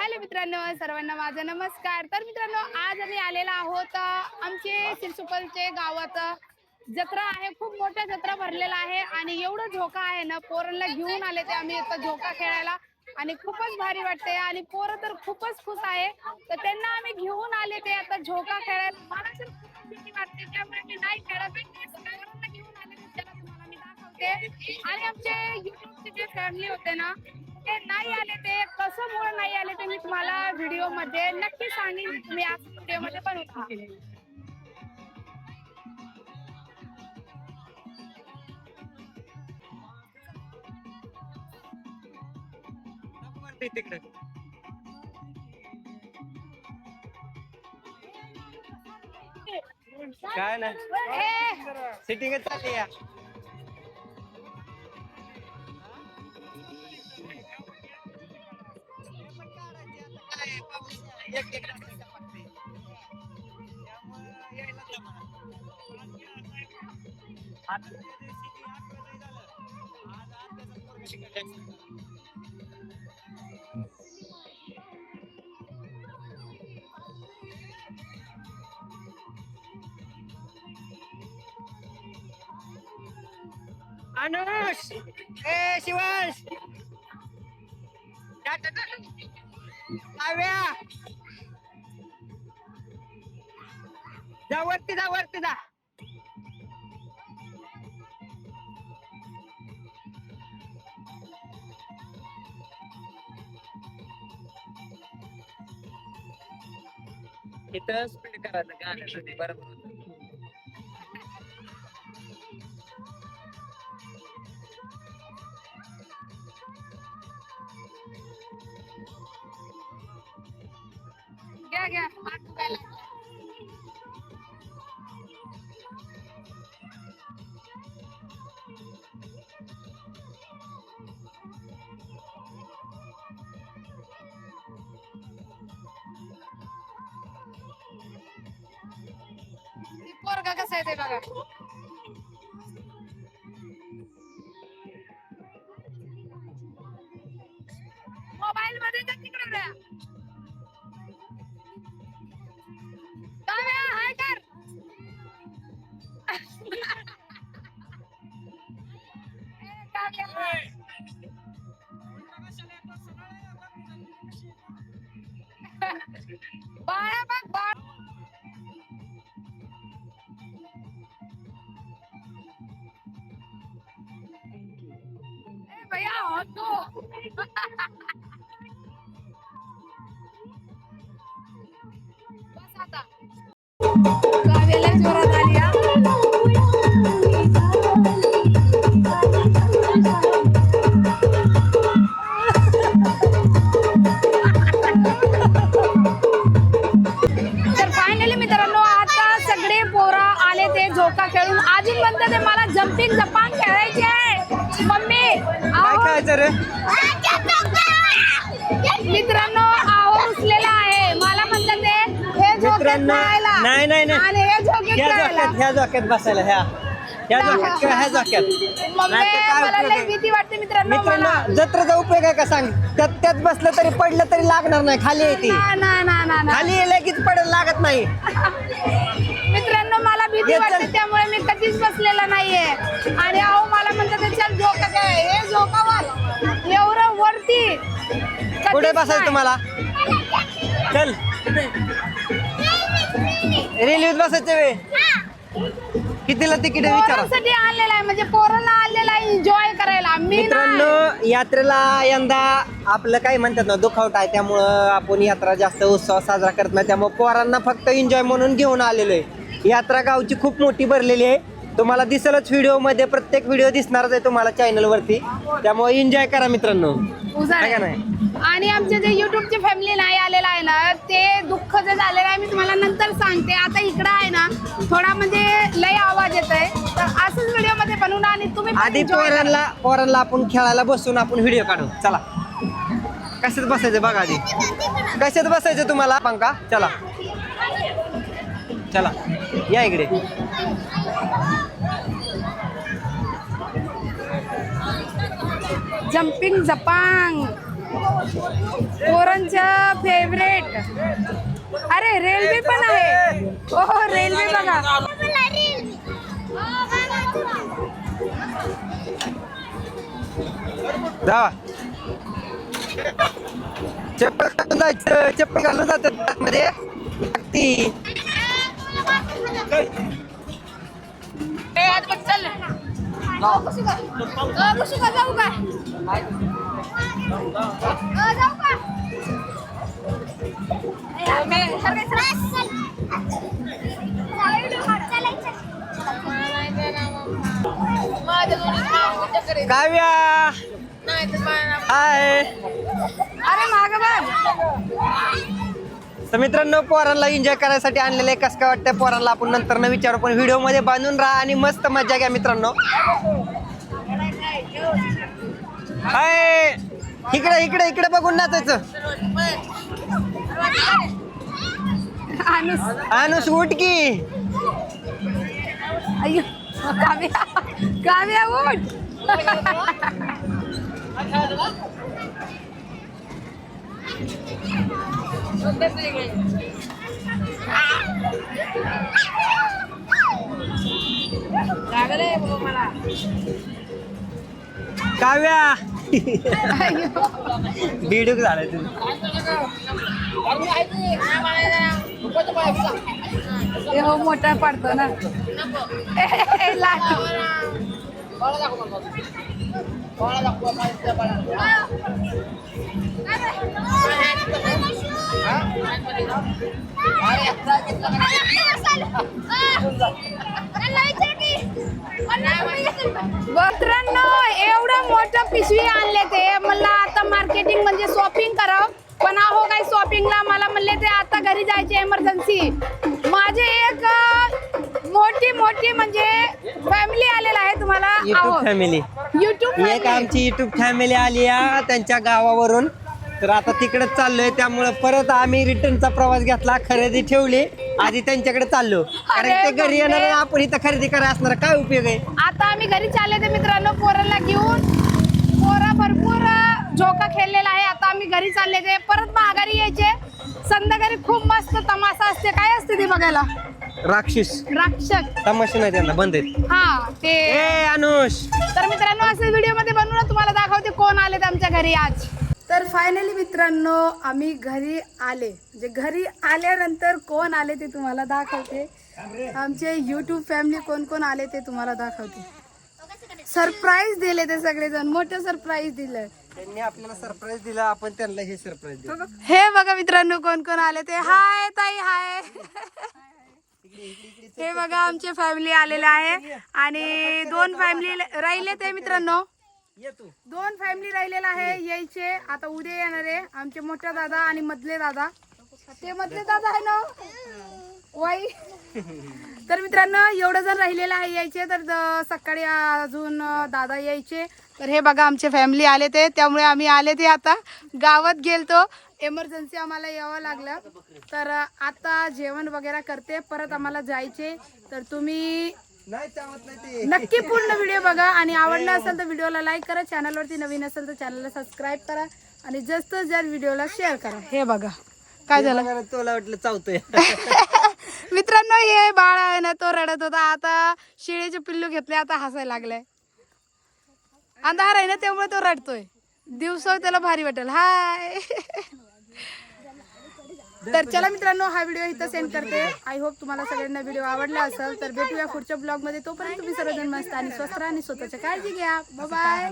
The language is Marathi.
हॅलो मित्रांनो, सर्वांना माझा नमस्कार। तर मित्रांनो, आज आम्ही आलेला आहोत आमचे सिरसुपलचे गावात जत्रा आहे। खूप मोठा जत्रा भरलेला आहे आणि एवढं झोका आहे ना, पोरांना घेऊन आले ते आम्ही इथं झोका खेळायला आणि खूपच भारी वाटते आणि पोरं तर खूपच खुश आहे। तर त्यांना आम्ही घेऊन आले ते आता झोका खेळायला। मला तर खूप भीती वाटते, त्यामुळे मी नाही खेळत। पोरांना घेऊन आले ते चला तुम्हाला मी दाखवते। आणि आमचे युट्यूबचे जे फॅमिली होते ना, ते नाही आले, ते कशामुळे नाही आले ते मी तुम्हाला व्हिडिओ मध्ये नक्की सांगेन। तुम्ही आज व्हिडिओ मध्ये बनवता तिकडे काय ना सिटिंग चालली या अनुष ए शिवांश काव्या जा वरती जा इथं स्पीड करायचं गाण्यासाठी बरोबर होतं घ्या घ्या पोरगा कसा आहे ते बघा। मोबाईल मध्ये तर तिकडे हाय कर बाळा बघ बाळ भैया होतो बस आता गावेला जोरात आली हा। तर फायनली मित्रांनो, आता सगळे पोरं आले ते झोका खेळून। अजून म्हणते ते मला जम्पिंग जपान खेळायचे आहे। मम्मी काय खायचं रे मित्रांनो, आहो उचलेला आहे। मला म्हणतात ते हे झोक्यात खेळायला नाही आणि हे झोक्यात खेळायला। ह्या झोक्यात बसायला ह्या झोक्यात किंवा ह्या झोक्यात मम्मी मला लई भीती वाटते मित्रांनो। मला जत्रेचा उपयोग आहे का सांग त्यात बसलं तरी पडलं तरी लागणार नाही खाली येते ना खाली लगेच पडायला लागत नाही मित्रांनो, मला भीती वाटते त्यामुळे मी कधीच बसलेला नाहीये। आणि अहो मला म्हणतात चल झोका काय हे झोकावर एवढं वरती कुठे बसायचं तुम्हाला चल रेल्वेत बसायचं वे कितीला तिकीट आहे विचारा पोरांसाठी आलेला आहे, म्हणजे पोरांना आलेला आहे एन्जॉय करायला। मी मित्रांनो यात्रेला यंदा आपलं काय म्हणतात ना दुखावट आहे त्यामुळं आपण यात्रा जास्त उत्सव साजरा करत नाही त्यामुळे पोरांना फक्त एन्जॉय म्हणून घेऊन आलेलो आहे। यात्रा गावची खूप मोठी भरलेली आहे, तुम्हाला दिसेलच व्हिडिओ मध्ये, प्रत्येक व्हिडिओ दिसणारच आहे तुम्हाला चॅनल वरती, त्यामुळे एन्जॉय करा मित्रांनो आहे नाही। आणि आमचे जे युट्यूबचे फॅमिली नाही आलेला आहे ना, ते दुःख जे झालेलं आहे मी तुम्हाला नंतर सांगते। आता इकडं आहे ना थोडा म्हणजे लय आवाज येत आहे, तर असंच व्हिडिओ मध्ये बनवून आणि तुम्ही आधी पोरांना आपण खेळायला बसून आपण व्हिडिओ काढू। चला कशात बसायचं बघा आधी, कशात बसायचं तुम्हाला पंका चला चला या इकडे जम्पिंग जपांग पोरांच्या फेवरेट. अरे रेल्वे पण आहे. हो रेल्वे बघा. जा चप्पल घालून जायचं, चप्पल घालून जातात मध्ये ती जाऊ का? काव्या हाय. अरे माग बघ. तर मित्रांनो पोरांना एन्जॉय करायसाठी आणलेलं आहे. कसं काय वाटतंय पोरांना आपण नंतर न विचारू, पण व्हिडिओ मध्ये बांधून राहा आणि मस्त मजा घ्या मित्रांनो. हाय इकडे इकडे इकडे बघून नाचायचं. अनुस उठ की. अय्यो काव्या काव्या उठ. काव्या बिडूक झालाय तुम्ही. हे हो मोठा पडतो ना. मित्रांनो एवढं मोठं पिशवी आणले ते मला आता मार्केटिंग म्हणजे शॉपिंग करावं, पण अहो काही शॉपिंगला मला म्हणले ते आता घरी जायचे इमर्जन्सी. माझे एक मोठी मोठी म्हणजे फॅमिली आलेला आहे तुम्हाला. युट्यूब फॅमिली, युट्यूब एक आमची युट्यूब फॅमिली आली आहे त्यांच्या गावावरून. तर आता तिकडे चाललोय, त्यामुळे परत आम्ही रिटर्नचा प्रवास घेतला. खरेदी ठेवली, आधी त्यांच्याकडे चाललो कारण ते घरी येणार आणि आपण इथं खरेदी करायला असणार. काय उपयोग आहे. आता आम्ही घरी चालले ते मित्रांनो पोरांना घेऊन. पोरा भरपूर झोका खेळलेला आहे. आता आम्ही घरी चालले ते परत माघारी यायचे. संध्याकाळी खूप मस्त तमाशा असते. काय असते ती बघायला. राक्षस तमाशा नाही त्यांना बंद आहेत. हा ते ए अनुष. तर मित्रांनो असे व्हिडिओ मध्ये बनवून तुम्हाला दाखवते कोण आले आमच्या घरी आज. तर फायनली मित्रांनो आम्ही घरी आले. म्हणजे घरी आल्यानंतर कोण आले ते तुम्हाला दाखवते. आमचे युट्यूब फॅमिली कोण कोण आले ते तुम्हाला दाखवते. सरप्राईज दिले ते सगळेजण. मोठं सरप्राईज दिलं त्यांनी आपल्याला सरप्राईज दिला, आपण त्यांना हे सरप्राईज दिलं. हे बघा मित्रांनो कोण कोण आले ते. हाय ताई हाय. हे बघा आमचे फॅमिली आलेले आहे आणि 2 फॅमिली राहिले ते मित्रांनो. 2 फॅमिली राहिलेला आहे यायचे. आता उद्या येणार आहे आमचे मोठा दादा आणि मधले दादा. ते मधले दादा आहे ना वाई. तर मित्रांनो एवढं जण राहिलेलं आहे यायचे. तर सकाळी अजून दादा यायचे. तर हे बघा आमचे फॅमिली आले ते, त्यामुळे आम्ही आले ते आता गावात गेलतो. एमर्जन्सी आम्हाला यावं लागलं. तर आता जेवण वगैरे करते, परत आम्हाला जायचे. तर तुम्ही नक्की पूर्ण व्हिडिओ बघा आणि आवडला असेल तर व्हिडिओला लाईक करा. चॅनलवरती नवीन असेल तर चॅनलला सबस्क्राईब करा आणि जास्त जास्त व्हिडिओला शेअर करा. हे बघा काय झालं. तुला वाटलं चावतोय. मित्रांनो हे बाळ आहे ना तो रडत होता. आता शिळेचे पिल्लू घेतले, आता हसायला लागलाय. अंधार आहे ना त्यामुळे तो रडतोय. दिवसा त्याला भारी वाटेल. हाय. तर चला मित्रांनो हा व्हिडिओ इथं सेंड करते. आय होप तुम्हाला सगळ्यांना व्हिडिओ आवडला असेल. तर भेटूया पुढच्या ब्लॉग मध्ये. तोपर्यंत तुम्ही सर्वजण मस्त आणि स्वस्त आणि स्वतःची काळजी घ्या. Bye bye.